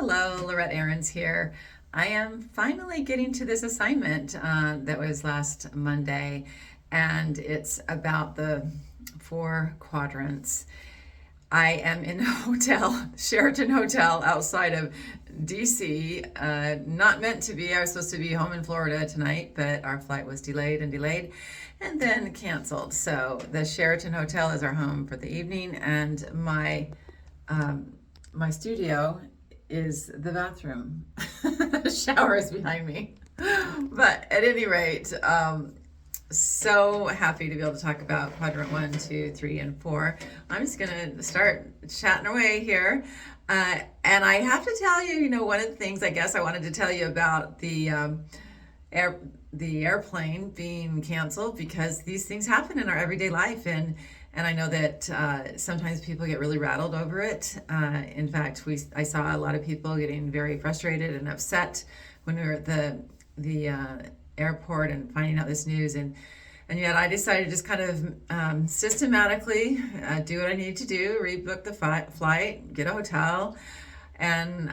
Hello, Lorette Aarons here. I am finally getting to this assignment that was last Monday, and it's about the four quadrants. I am in a hotel, Sheraton Hotel, outside of DC. Not meant to be. I was supposed to be home in Florida tonight, but our flight was delayed and then canceled. So the Sheraton Hotel is our home for the evening, and my studio is the bathroom. The shower is behind me. But at any rate, so happy to be able to talk about quadrant 1, 2, 3, and 4. I'm just going to start chatting away here. And I have to tell you, one of the things I guess I wanted to tell you about the airplane being canceled, because these things happen in our everyday life, and I know that sometimes people get really rattled over it. In fact, I saw a lot of people getting very frustrated and upset when we were at the airport and finding out this news, and yet I decided to just kind of systematically do what I need to do, rebook the flight, get a hotel, and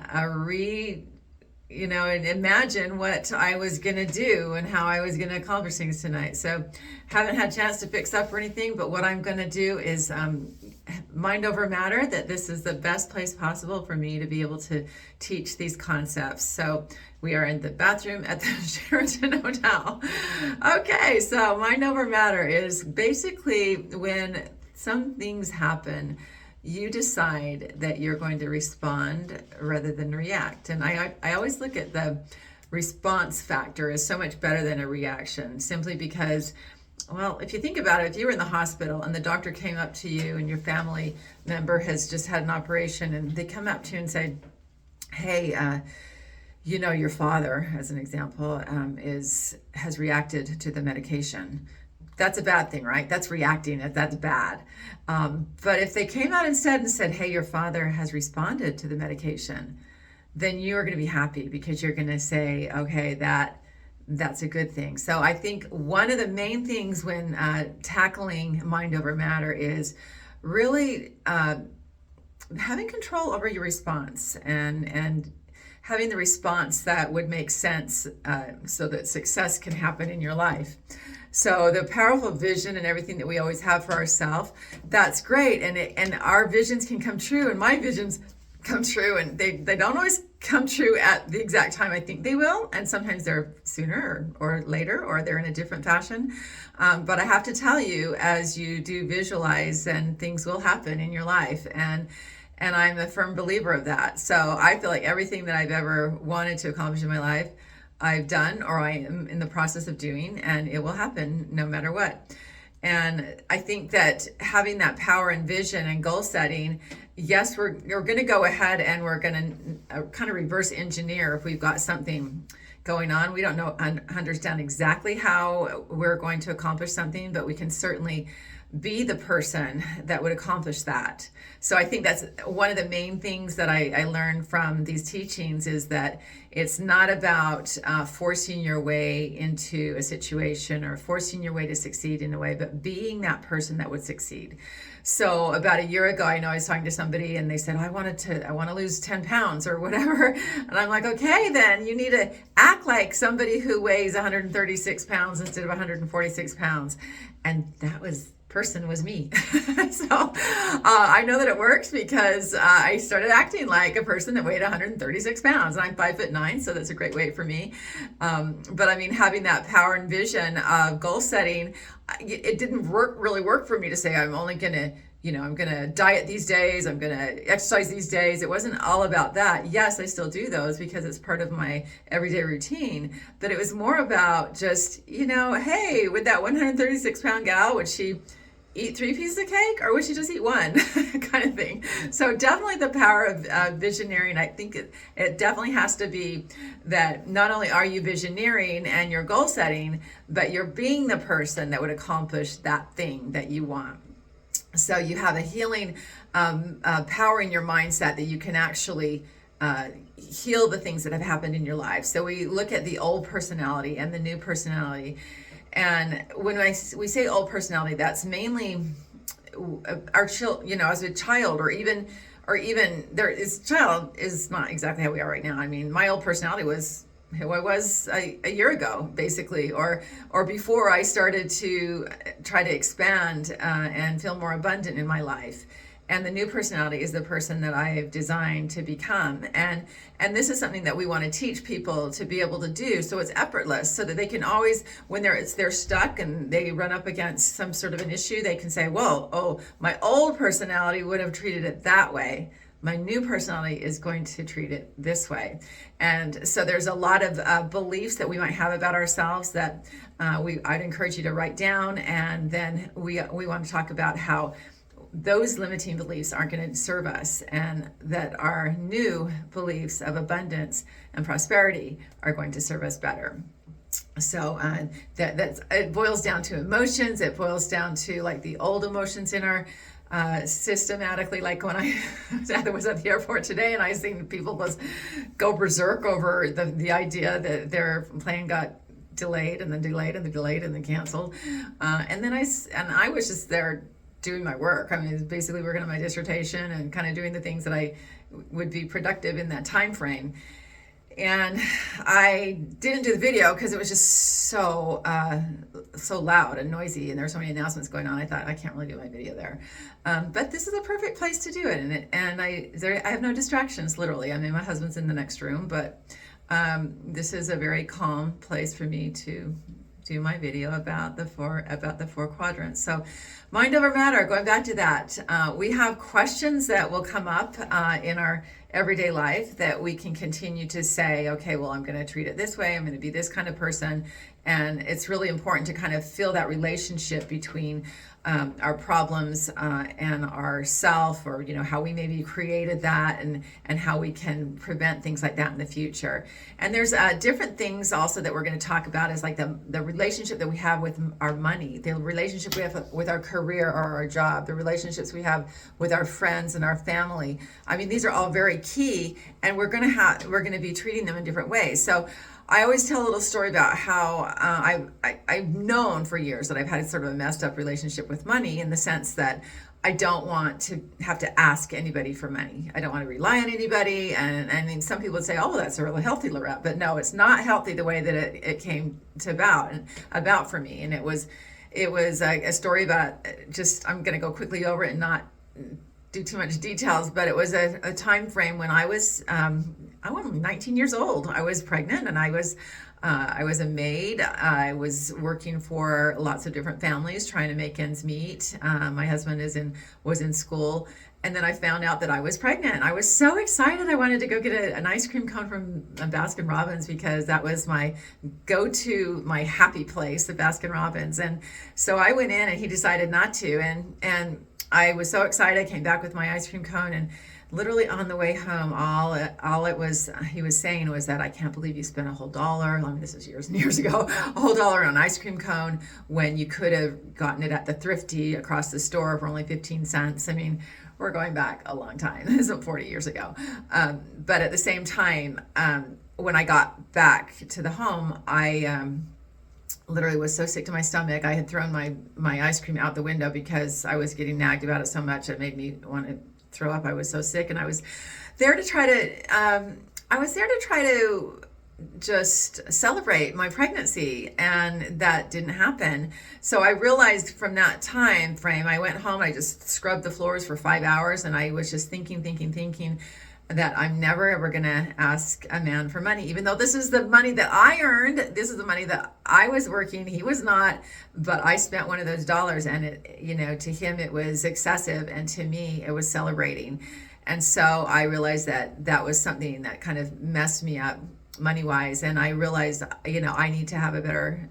and imagine what I was going to do and how I was going to accomplish things tonight. So haven't had a chance to fix up or anything, but what I'm going to do is mind over matter, that this is the best place possible for me to be able to teach these concepts. So we are in the bathroom at the Sheraton Hotel. Okay, so mind over matter is basically when some things happen, you decide that you're going to respond rather than react. And I always look at the response factor as so much better than a reaction, simply because, well, if you think about it, if you were in the hospital and the doctor came up to you and your family member has just had an operation and they come up to you and say, hey, your father, as an example, has reacted to the medication. That's a bad thing, right? That's reacting. That's bad. But if they came out instead and said, hey, your father has responded to the medication, then you are going to be happy, because you're going to say, okay, that's a good thing. So I think one of the main things when tackling mind over matter is really having control over your response, and having the response that would make sense so that success can happen in your life. So the powerful vision and everything that we always have for ourselves, that's great. And our visions can come true, and my visions come true, and they don't always come true at the exact time I think they will. And sometimes they're sooner or later, or they're in a different fashion. But I have to tell you, as you do visualize, then things will happen in your life. And I'm a firm believer of that. So I feel like everything that I've ever wanted to accomplish in my life, I've done, or I am in the process of doing, and it will happen no matter what. And I think that having that power and vision and goal setting, yes, we're going to go ahead and we're going to kind of reverse engineer if we've got something going on. We don't understand exactly how we're going to accomplish something, but we can certainly be the person that would accomplish that. So I think that's one of the main things that I learned from these teachings, is that it's not about forcing your way into a situation or forcing your way to succeed in a way, but being that person that would succeed. So about a year ago, I know I was talking to somebody and they said, I want to lose 10 pounds or whatever. And I'm like, okay, then you need to act like somebody who weighs 136 pounds instead of 146 pounds. And that person was me. So I know that it works, because I started acting like a person that weighed 136 pounds, and I'm 5'9", so that's a great weight for me. But I mean, having that power and vision of goal setting, it didn't really work for me to say I'm only gonna I'm gonna diet these days, I'm gonna exercise these days. It wasn't all about that. Yes, I still do those because it's part of my everyday routine, but it was more about just, hey, with that 136 pound gal, would she eat 3 pieces of cake, or would she just eat one? Kind of thing. So definitely the power of visioneering. I think it definitely has to be that not only are you visioneering and you're goal setting, but you're being the person that would accomplish that thing that you want. So you have a healing power in your mindset that you can actually heal the things that have happened in your life. So we look at the old personality and the new personality. And when we say old personality, that's mainly our as a child, or or even there is child is not exactly how we are right now. I mean, my old personality was who I was a year ago, basically, or before I started to try to expand and feel more abundant in my life. And the new personality is the person that I've designed to become. And this is something that we want to teach people to be able to do, so it's effortless, so that they can always, when they're stuck and they run up against some sort of an issue, they can say, "Whoa, oh, my old personality would have treated it that way. My new personality is going to treat it this way." And so there's a lot of beliefs that we might have about ourselves that I'd encourage you to write down, and then we want to talk about how those limiting beliefs aren't going to serve us, and that our new beliefs of abundance and prosperity are going to serve us better. So that's it boils down to emotions. It boils down to like the old emotions in our systematically, like when I was at the airport today and I seen people just go berserk over the idea that their plane got delayed and then delayed and then delayed and then canceled, and then I was just there doing my work. I mean, basically working on my dissertation and kind of doing the things that I would be productive in that time frame. And I didn't do the video because it was just so loud and noisy, and there were so many announcements going on. I thought, I can't really do my video there, but this is a perfect place to do it. And I have no distractions, literally. I mean, my husband's in the next room, but this is a very calm place for me to do my video about the four quadrants. So mind over matter, going back to that, we have questions that will come up in our everyday life that we can continue to say, okay, well, I'm going to treat it this way. I'm going to be this kind of person. And it's really important to kind of feel that relationship between our problems and our self, or how we maybe created that, and how we can prevent things like that in the future. And there's different things also that we're going to talk about, is like the relationship that we have with our money, the relationship we have with our career or our job, the relationships we have with our friends and our family. I mean, these are all very key, and we're going to be treating them in different ways. So I always tell a little story about how I've known for years that I've had sort of a messed up relationship with money, in the sense that I don't want to have to ask anybody for money. I don't want to rely on anybody. And I mean, some people would say, "Oh, that's really healthy, Lorette," but no, it's not healthy the way that it came to about for me. And it was a story about, just, I'm going to go quickly over it and not do too much details, but it was a time frame when I was 19 years old. I was pregnant, and I was a maid. I was working for lots of different families, trying to make ends meet. My husband was in school, and then I found out that I was pregnant. I was so excited. I wanted to go get an ice cream cone from Baskin Robbins, because that was my go-to, my happy place, the Baskin Robbins. And so I went in, and he decided not to, and I was so excited. I came back with my ice cream cone, and literally on the way home, all he was saying was that, "I can't believe you spent a whole dollar." I mean, this is years and years ago. A whole dollar on an ice cream cone when you could have gotten it at the Thrifty across the store for only 15 cents. I mean, we're going back a long time. This is 40 years ago. But at the same time, when I got back to the home, I literally was so sick to my stomach. I had thrown my ice cream out the window because I was getting nagged about it so much. It made me want to throw up. I was so sick, and I was there to try to just celebrate my pregnancy, and that didn't happen. So I realized from that time frame, I went home, I just scrubbed the floors for 5 hours, and I was just thinking that I'm never ever gonna ask a man for money, even though this is the money that I earned. This is the money that I was working. He was not, but I spent one of those dollars, and it, to him it was excessive, and to me it was celebrating. And so I realized that was something that kind of messed me up money-wise, and I realized, I need to have a better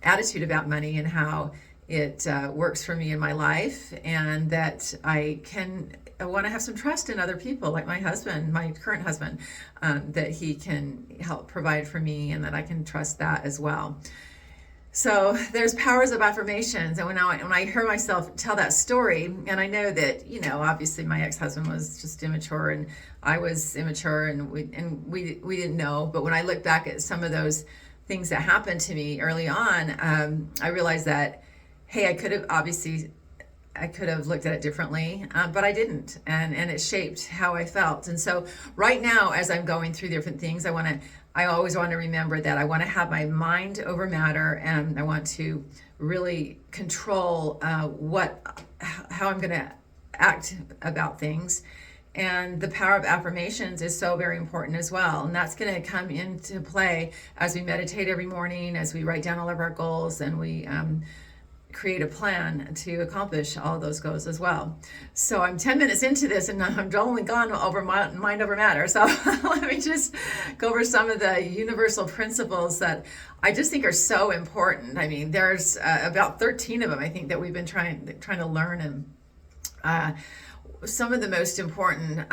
attitude about money and how it works for me in my life, and that I want to have some trust in other people, like my husband, my current husband, that he can help provide for me, and that I can trust that as well. So there's powers of affirmations. And when I hear myself tell that story, and I know that, obviously my ex-husband was just immature, and I was immature, and we didn't know. But when I look back at some of those things that happened to me early on, I realized that, hey, I could have obviously I could have looked at it differently, but I didn't, and it shaped how I felt. And so right now, as I'm going through different things, I always want to remember that I want to have my mind over matter, and I want to really control how I'm going to act about things. And the power of affirmations is so very important as well. And that's going to come into play as we meditate every morning, as we write down all of our goals, and we create a plan to accomplish all those goals as well. So I'm 10 minutes into this, and I'm only gone over mind over matter. So let me just go over some of the universal principles that I just think are so important. I mean, there's about 13 of them, I think, that we've been trying to learn. And some of the most important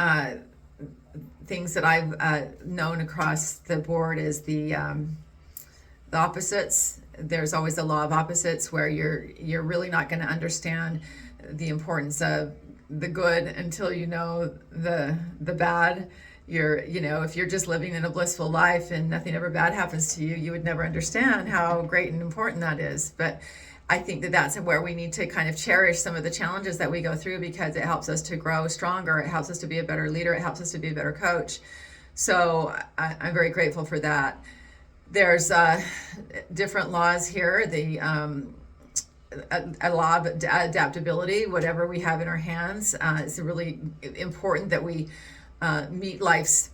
things that I've known across the board is the opposites. There's always the law of opposites, where you're really not going to understand the importance of the good until you know the bad. If you're just living in a blissful life and nothing ever bad happens to you, you would never understand how great and important that is. But I think that that's where we need to kind of cherish some of the challenges that we go through, because it helps us to grow stronger. It helps us to be a better leader. It helps us to be a better coach. So I'm very grateful for that. There's different laws here. A law of adaptability, whatever we have in our hands. It's really important that we meet life's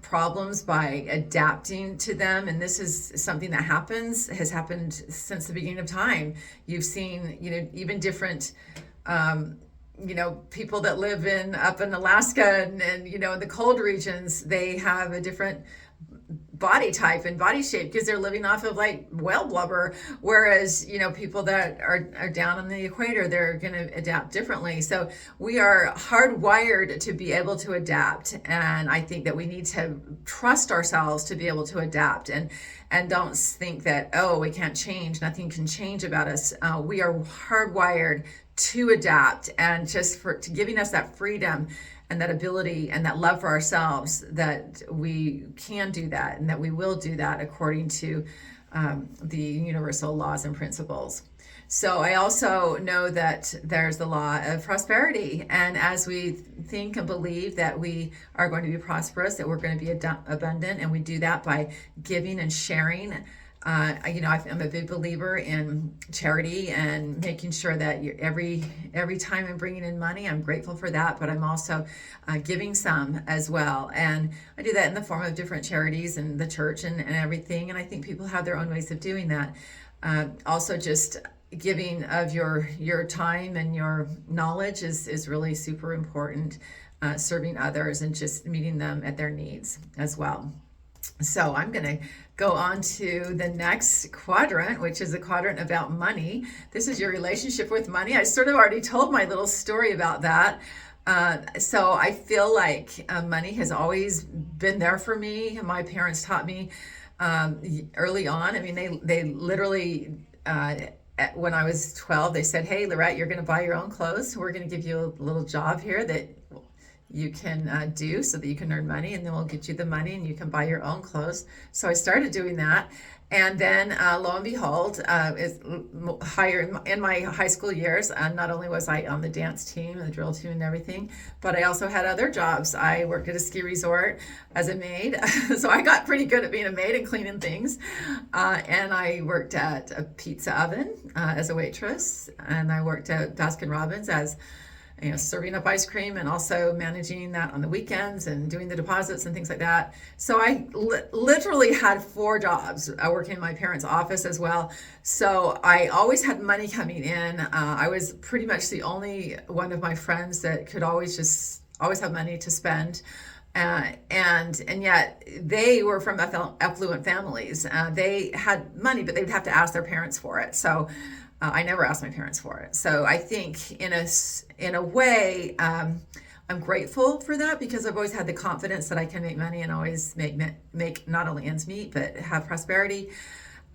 problems by adapting to them. And this is something that has happened since the beginning of time. You've seen, even different people that live up in Alaska and in the cold regions, they have a different body type and body shape because they're living off of like whale blubber, whereas people that are down on the equator, they're going to adapt differently. So we are hardwired to be able to adapt, and I think that we need to trust ourselves to be able to adapt, and don't think that, oh, we can't change, nothing can change about us. We are hardwired to adapt, and just to giving us that freedom and that ability and that love for ourselves, that we can do that and that we will do that according to the universal laws and principles. So I also know that there's the law of prosperity. And as we think and believe that we are going to be prosperous, that we're going to be abundant, and we do that by giving and sharing. I'm a big believer in charity and making sure that every time I'm bringing in money, I'm grateful for that, but I'm also giving some as well. And I do that in the form of different charities and the church and everything. And I think people have their own ways of doing that. Also, just giving of your time and your knowledge is really super important. Serving others and just meeting them at their needs as well. So I'm going to go on to the next quadrant, which is a quadrant about money. This is your relationship with money. I sort of already told my little story about that. So I feel like money has always been there for me. My parents taught me early on. I mean, they literally, when I was 12, they said, "Hey, Lorette, you're going to buy your own clothes. We're going to give you a little job here that you can do so that you can earn money, and then we'll get you the money and you can buy your own clothes." So I started doing that. And then lo and behold, higher in my high school years, not only was I on the dance team and the drill team and everything, but I also had other jobs. I worked at a ski resort as a maid. So I got pretty good at being a maid and cleaning things. And I worked at a pizza oven as a waitress. And I worked at Baskin-Robbins as serving up ice cream, and also managing that on the weekends and doing the deposits and things like that. So I literally had 4 jobs. I worked in my parents' office as well. So I always had money coming in. I was pretty much the only one of my friends that could always have money to spend. And yet they were from affluent families. They had money, but they'd have to ask their parents for it. So I never asked my parents for it. So I think in a way, I'm grateful for that, because I've always had the confidence that I can make money and always make not only ends meet, but have prosperity.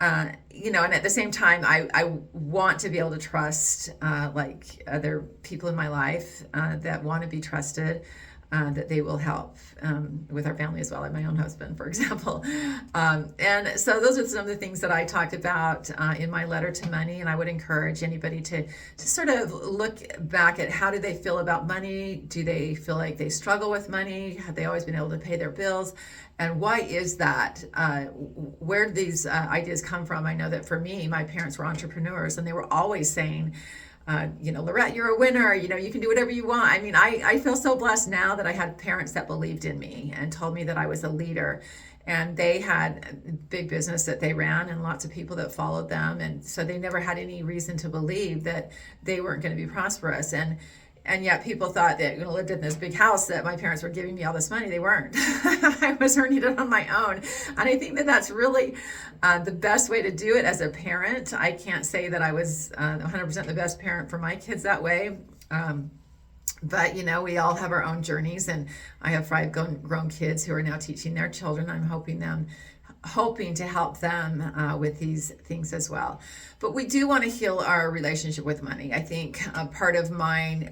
And at the same time, I want to be able to trust like other people in my life that want to be trusted. that they will help with our family as well, like my own husband, for example. And so those are some of the things that I talked about in my letter to money. And I would encourage anybody to sort of look back at how do they feel about money? Do they feel like they struggle with money? Have they always been able to pay their bills? And why is that? Where do these ideas come from? I know that for me, my parents were entrepreneurs, and they were always saying, Lorette, you're a winner. You can do whatever you want. I mean, I feel so blessed now that I had parents that believed in me and told me that I was a leader. And they had big business that they ran and lots of people that followed them. And so they never had any reason to believe that they weren't going to be prosperous. And yet people thought that lived in this big house that my parents were giving me all this money. They weren't. I was earning it on my own. And I think that that's really the best way to do it as a parent. I can't say that I was 100% the best parent for my kids that way. But, we all have our own journeys, and I have 5 grown kids who are now teaching their children. I'm hoping to help them with these things as well. But we do want to heal our relationship with money. I think part of my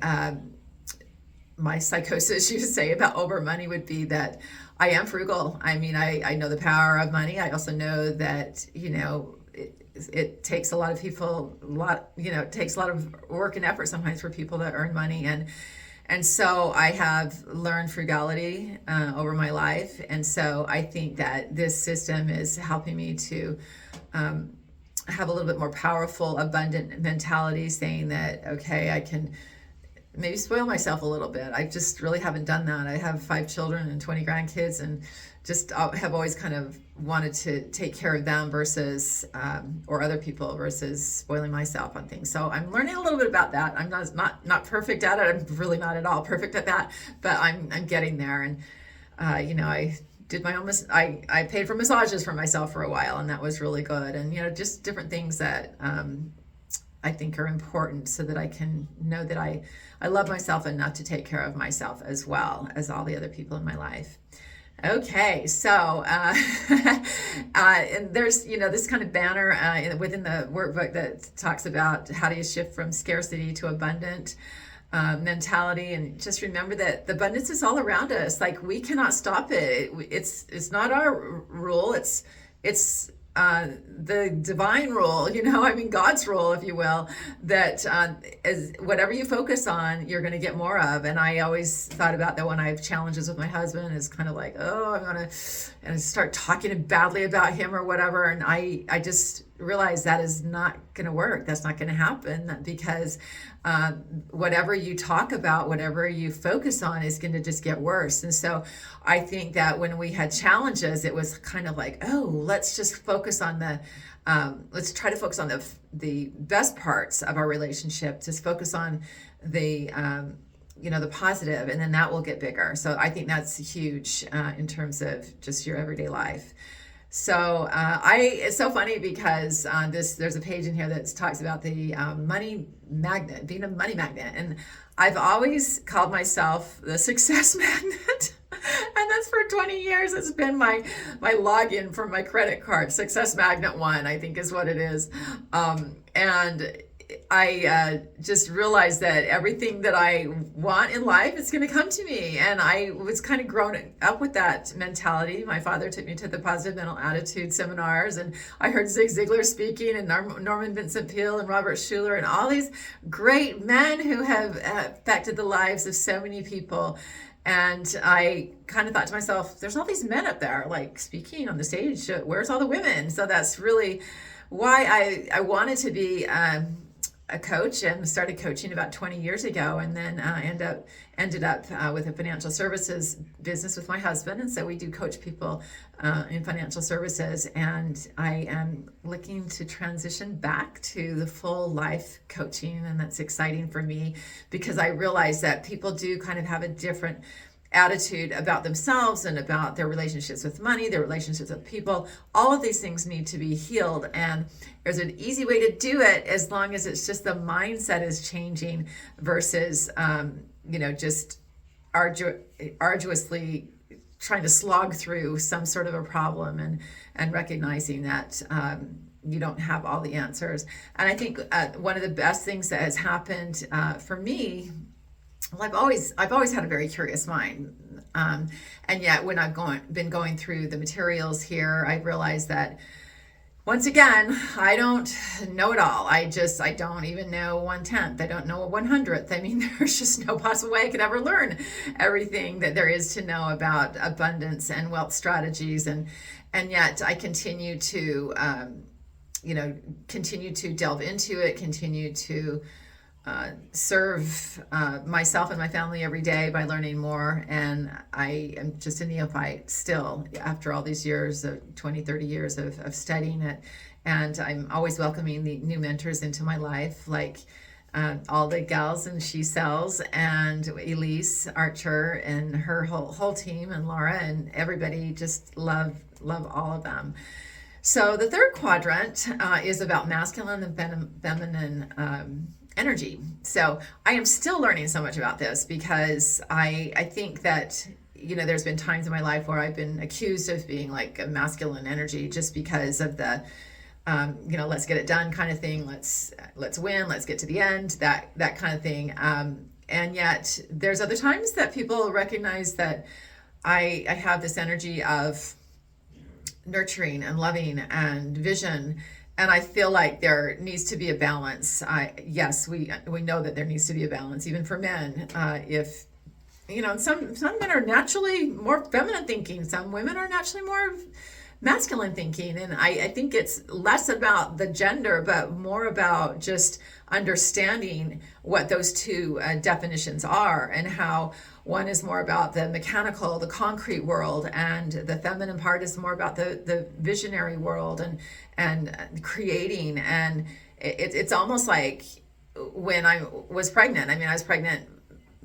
psychosis, you say, about over money would be that I am frugal. I mean, I know the power of money. I also know that, it takes a lot of people, it takes a lot of work and effort sometimes for people to earn money. And so I have learned frugality over my life. And so I think that this system is helping me to have a little bit more powerful, abundant mentality, saying that, okay, I can maybe spoil myself a little bit. I just really haven't done that. I have 5 children and 20 grandkids, and just have always kind of wanted to take care of them versus, or other people, versus spoiling myself on things. So I'm learning a little bit about that. I'm not perfect at it. I'm really not at all perfect at that, but I'm getting there. And, I did my own, I paid for massages for myself for a while, and that was really good. And, just different things that, I think are important so that I can know that I love myself enough to take care of myself as well as all the other people in my life. Okay, so and there's this kind of banner within the workbook that talks about how do you shift from scarcity to abundant mentality, and just remember that the abundance is all around us. Like, we cannot stop it. It's not our rule. It's the divine rule, God's rule, if you will, that is whatever you focus on, you're going to get more of. And I always thought about that when I have challenges with my husband, is kind of like, oh, I'm going to start talking badly about him or whatever. And I just realized that is not going to work. That's not going to happen, because whatever you talk about, whatever you focus on, is going to just get worse. And so I think that when we had challenges, it was kind of like, oh, let's just focus on let's try to focus on the best parts of our relationship. Just focus on the positive, and then that will get bigger. So I think that's huge in terms of just your everyday life. So it's so funny because there's a page in here that talks about the money magnet, being a money magnet. And I've always called myself the success magnet. And that's for 20 years. It's been my login for my credit card. Success Magnet 1, I think, is what it is. And I just realized that everything that I want in life is going to come to me. And I was kind of grown up with that mentality. My father took me to the Positive Mental Attitude seminars, and I heard Zig Ziglar speaking, and Norman Vincent Peale and Robert Schuller, and all these great men who have affected the lives of so many people. And I kind of thought to myself, there's all these men up there, like, speaking on the stage. Where's all the women? So that's really why I wanted to be a coach, and started coaching about 20 years ago, and then ended up with a financial services business with my husband. And so we do coach people in financial services, and I am looking to transition back to the full life coaching, and that's exciting for me, because I realize that people do kind of have a different attitude about themselves and about their relationships with money, their relationships with people. All of these things need to be healed, and there's an easy way to do it, as long as it's just the mindset is changing versus just arduously trying to slog through some sort of a problem, and recognizing that you don't have all the answers. And I think one of the best things that has happened for me well, I've always had a very curious mind, and yet when been going through the materials here, I've realized that once again, I don't know it all. I don't even know 1/10. I don't know a 100th. I mean, there's just no possible way I could ever learn everything that there is to know about abundance and wealth strategies, and yet I continue to, continue to delve into it, continue to serve myself and my family every day by learning more. And I am just a neophyte still after all these years of 20, 30 years of studying it. And I'm always welcoming the new mentors into my life, like all the gals and She Sells and Elise Archer and her whole team, and Laura, and everybody. Just love all of them. So the third quadrant is about masculine and feminine energy. So I am still learning so much about this, because I think that, there's been times in my life where I've been accused of being like a masculine energy, just because of the, let's get it done kind of thing. Let's win. Let's get to the end. That kind of thing. And yet there's other times that people recognize that I have this energy of nurturing and loving and vision. And I feel like there needs to be a balance. Yes, we know that there needs to be a balance, even for men. If some men are naturally more feminine thinking, some women are naturally more masculine thinking, and I think it's less about the gender, but more about just understanding what those two definitions are, and how one is more about the mechanical, the concrete world, and the feminine part is more about the visionary world and creating. And it's almost like when I was pregnant. I mean, I was pregnant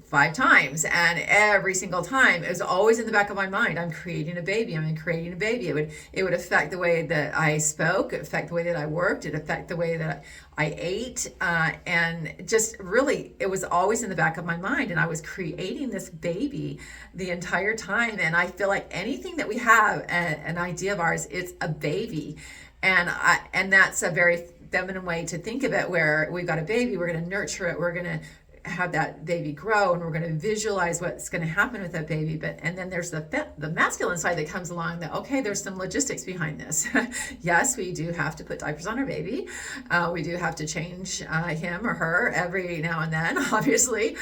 5 times, and every single time it was always in the back of my mind, I'm creating a baby. It would affect the way that I spoke, affect the way that I worked, it affect the way that I ate, and just really, it was always in the back of my mind, and I was creating this baby the entire time. And I feel like anything that we have an idea of ours, it's a baby. And that's a very feminine way to think of it, where we've got a baby, we're going to nurture it, we're going to have that baby grow, and we're going to visualize what's going to happen with that baby. And then there's the masculine side that comes along, that, okay, there's some logistics behind this. Yes, we do have to put diapers on our baby. We do have to change him or her every now and then, obviously.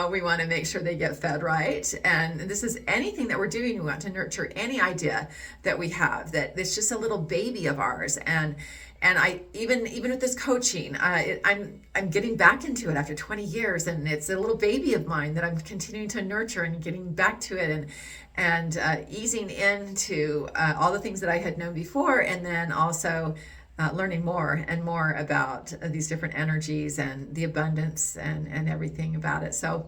We want to make sure they get fed right. And this is anything that we're doing. We want to nurture any idea that we have, that it's just a little baby of ours. And I even with this coaching, I'm getting back into it after 20 years, and it's a little baby of mine that I'm continuing to nurture and getting back to it, and easing into all the things that I had known before, and then also learning more and more about these different energies and the abundance and everything about it. So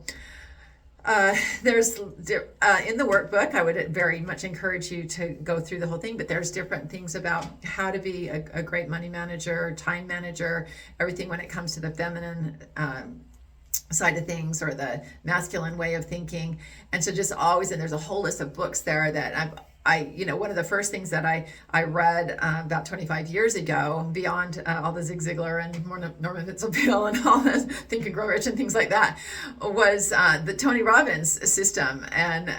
there's in the workbook, I would very much encourage you to go through the whole thing, but there's different things about how to be a great money manager, time manager, everything when it comes to the feminine side of things, or the masculine way of thinking. And so just always, and there's a whole list of books there that one of the first things that I read about 25 years ago, beyond all the Zig Ziglar and Norman Vincent Peale and all this Think and Grow Rich and things like that, was the Tony Robbins system. And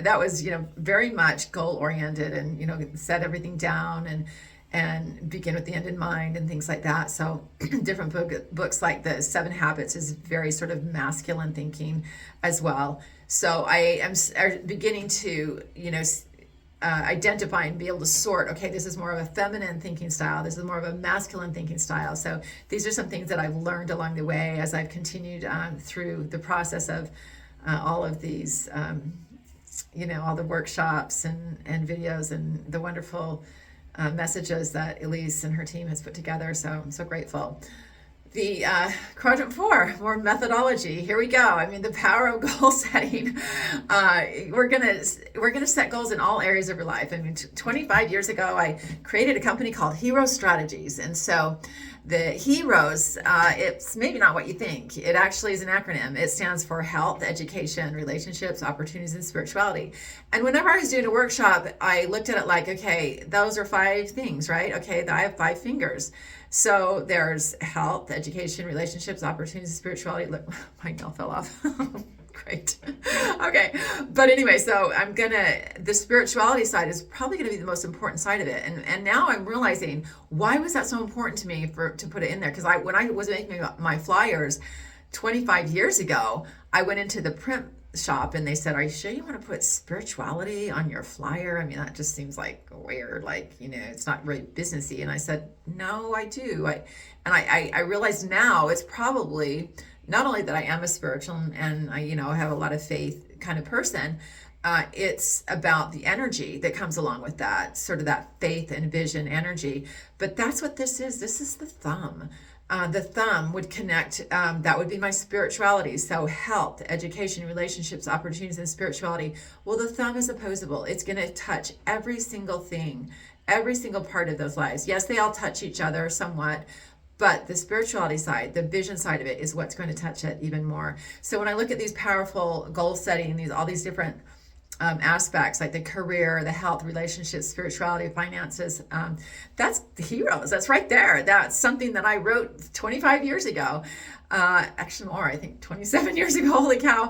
that was, very much goal oriented, and, set everything down and begin with the end in mind and things like that. So different books like the 7 Habits is very sort of masculine thinking as well. So I am beginning to, identify and be able to sort, okay, this is more of a feminine thinking style, this is more of a masculine thinking style. So these are some things that I've learned along the way as I've continued through the process of all of these, all the workshops and videos and the wonderful messages that Elise and her team has put together. So I'm so grateful. The quadrant 4, more methodology. Here we go. I mean, the power of goal setting. We're gonna set goals in all areas of your life. I mean, 25 years ago, I created a company called Hero Strategies, and so the Heroes, it's maybe not what you think. It actually is an acronym. It stands for Health, Education, Relationships, Opportunities, and Spirituality. And whenever I was doing a workshop, I looked at it like, okay, those are 5 things, right? Okay, I have 5 fingers. So there's health, education, relationships, opportunities, spirituality. Look, my nail fell off. Great. Okay. But anyway, so the spirituality side is probably gonna be the most important side of it. And now I'm realizing, why was that so important to me to put it in there? Because when I was making my flyers 25 years ago, I went into the print shop and they said, "Are you sure you want to put spirituality on your flyer? I mean, that just seems like weird, like, it's not really businessy." And I said, "No, I do." I realized now it's probably not only that I am a spiritual and I have a lot of faith kind of person. It's about the energy that comes along with that, sort of that faith and vision energy. But that's what this is. This is the thumb. The thumb would connect, that would be my spirituality. So health, education, relationships, opportunities, and spirituality. Well, the thumb is opposable. It's going to touch every single thing, every single part of those lives. Yes, they all touch each other somewhat, but the spirituality side, the vision side of it is what's going to touch it even more. So when I look at these powerful goal setting, all these different aspects, like the career, the health, relationships, spirituality, finances, that's the heroes. That's right there. That's something that I wrote 25 years ago. Actually more, I think 27 years ago. Holy cow.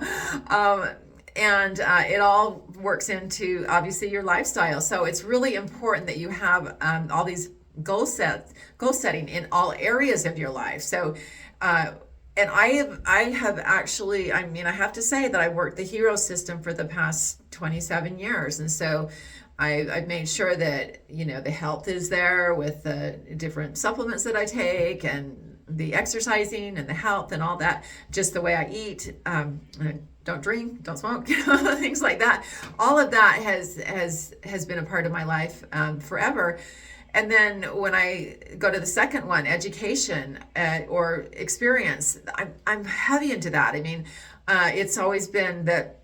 And it all works into obviously your lifestyle. So it's really important that you have all these goal setting in all areas of your life. So and I have actually, I have to say that I worked the hero system for the past 27 years. And so I've made sure that, the health is there with the different supplements that I take and the exercising and the health and all that, just the way I eat, don't drink, don't smoke, things like that. All of that has been a part of my life forever. And then when I go to the second one, education or experience, I'm heavy into that. It's always been that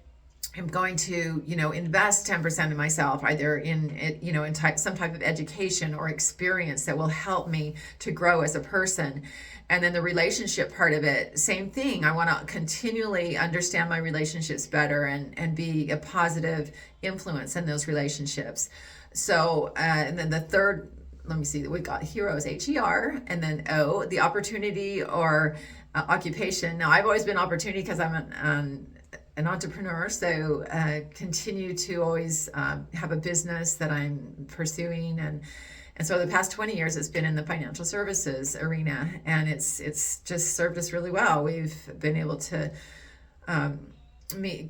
I'm going to, invest 10% of myself, either in some type of education or experience that will help me to grow as a person. And then the relationship part of it, same thing. I want to continually understand my relationships better and be a positive influence in those relationships. So, and then the third, let me see, we got heroes, HER, and then O, the opportunity or occupation. Now, I've always been opportunity because I'm an entrepreneur, so continue to always have a business that I'm pursuing. And so the past 20 years, it's been in the financial services arena, and it's just served us really well. We've been able to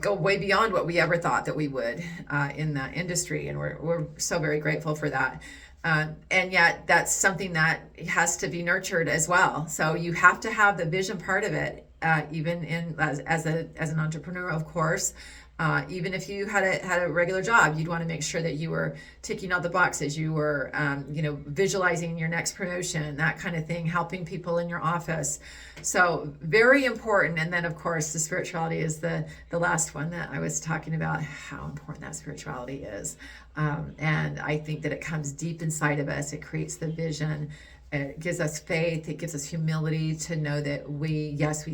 go way beyond what we ever thought that we would in the industry, and we're so very grateful for that. And yet that's something that has to be nurtured as well. So you have to have the vision part of it, even as an entrepreneur, of course. Even if you had a regular job, you'd want to make sure that you were ticking all the boxes. You were, visualizing your next promotion, that kind of thing, helping people in your office. So very important. And then, of course, the spirituality is the last one that I was talking about, how important that spirituality is. And I think that it comes deep inside of us. It creates the vision. It gives us faith. It gives us humility to know that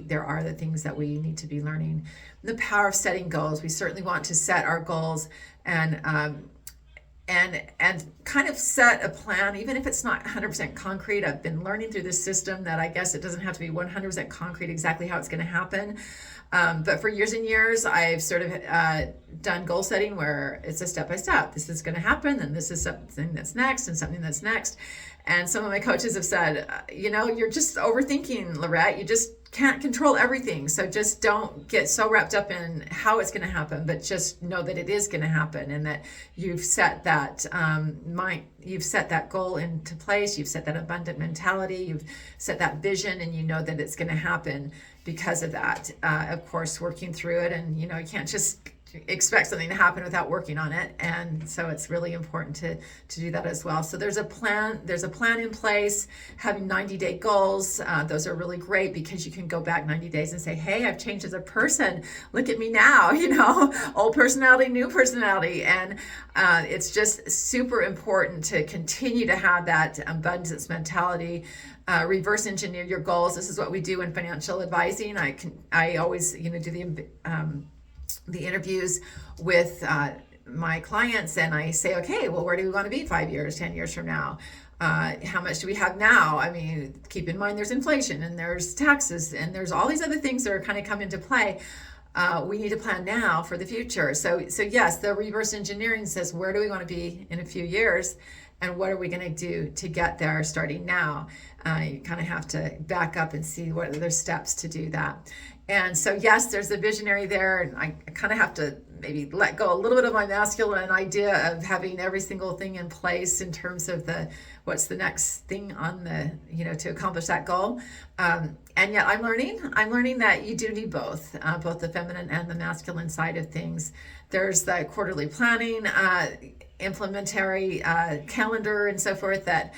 there are the things that we need to be learning. The power of setting goals. We certainly want to set our goals and kind of set a plan, even if it's not 100% concrete. I've been learning through this system that I guess it doesn't have to be 100% concrete exactly how it's going to happen. But for years and years, I've sort of done goal setting where it's a step-by-step. This is going to happen, and this is something that's next, and something that's next. And some of my coaches have said, you're just overthinking, Lorette. You just can't control everything. So just don't get so wrapped up in how it's going to happen, but just know that it is going to happen, and that you've set that you've set that goal into place. You've set that abundant mentality. You've set that vision, and you know that it's going to happen because of that. Of course, working through it, and you can't just expect something to happen without working on it. And so it's really important to do that as well. So there's a plan in place, having 90-day goals. Those are really great because you can go back 90 days and say, hey, I've changed as a person. Look at me now, old personality, new personality. And it's just super important to continue to have that abundance mentality. Reverse engineer your goals. This is what we do in financial advising. I always, do the interviews with my clients, and I say, okay, well, where do we want to be 5 years, 10 years from now? How much do we have now? Keep in mind there's inflation, and there's taxes, and there's all these other things that are kind of come into play. we need to plan now for the future. So yes, the reverse engineering says, where do we want to be in a few years? And what are we going to do to get there starting now? You kind of have to back up and see what are the steps to do that. And so, yes, there's a visionary there, and I kind of have to maybe let go a little bit of my masculine idea of having every single thing in place in terms of what's the next thing on the, to accomplish that goal. And yet I'm learning that you do need both the feminine and the masculine side of things. There's the quarterly planning, implementary calendar and so forth that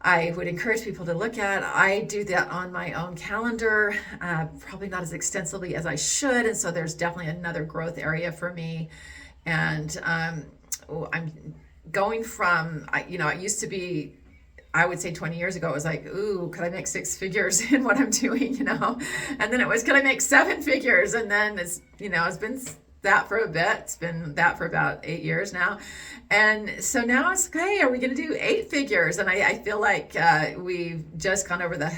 I would encourage people to look at. I do that on my own calendar, probably not as extensively as I should. And so there's definitely another growth area for me. And I'm going from, it used to be, I would say 20 years ago, it was like, ooh, could I make 6 figures in what I'm doing, And then it was, could I make 7 figures? And then it's been that for a bit. It's been that for about 8 years now. And so now it's, okay, are we going to do 8 figures? And I feel like we've just gone over the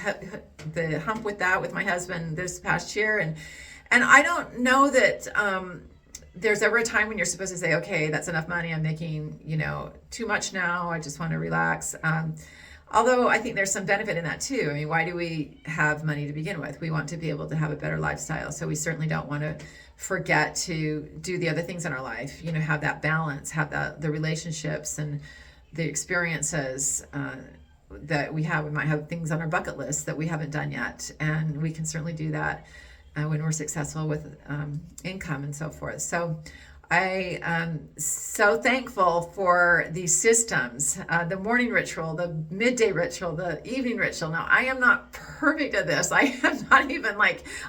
hump with that with my husband this past year. And I don't know that there's ever a time when you're supposed to say, okay, that's enough money. I'm making, too much now. I just want to relax. Although I think there's some benefit in that too. I mean, why do we have money to begin with? We want to be able to have a better lifestyle. So we certainly don't want to forget to do the other things in our life, have that balance, have the relationships and the experiences that we have. We might have things on our bucket list that we haven't done yet. And we can certainly do that when we're successful with income and so forth. So I am so thankful for these systems, the morning ritual, the midday ritual, the evening ritual. Now, I am not perfect at this. I am not even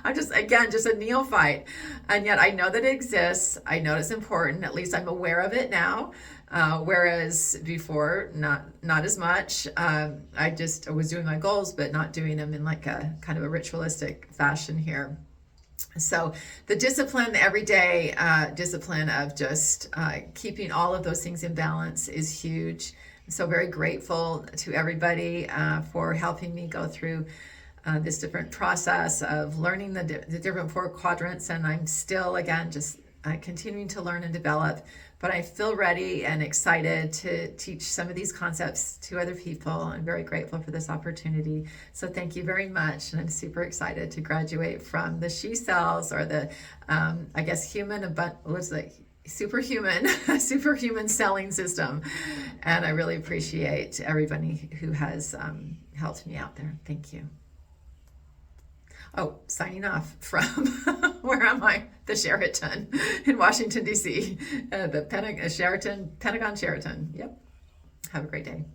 I'm just a neophyte. And yet I know that it exists. I know it's important. At least I'm aware of it now. Whereas before, not as much. I was doing my goals, but not doing them in like a kind of a ritualistic fashion here. So the discipline, the everyday discipline of just keeping all of those things in balance is huge. So very grateful to everybody for helping me go through this different process of learning the different 4 quadrants. And I'm still, again, just continuing to learn and develop. But I feel ready and excited to teach some of these concepts to other people. I'm very grateful for this opportunity. So thank you very much. And I'm super excited to graduate from the She Sells, or the, superhuman selling system. And I really appreciate everybody who has helped me out there. Thank you. Oh, signing off from, where am I? The Sheraton in Washington, D.C. The Pentagon Sheraton. Yep. Have a great day.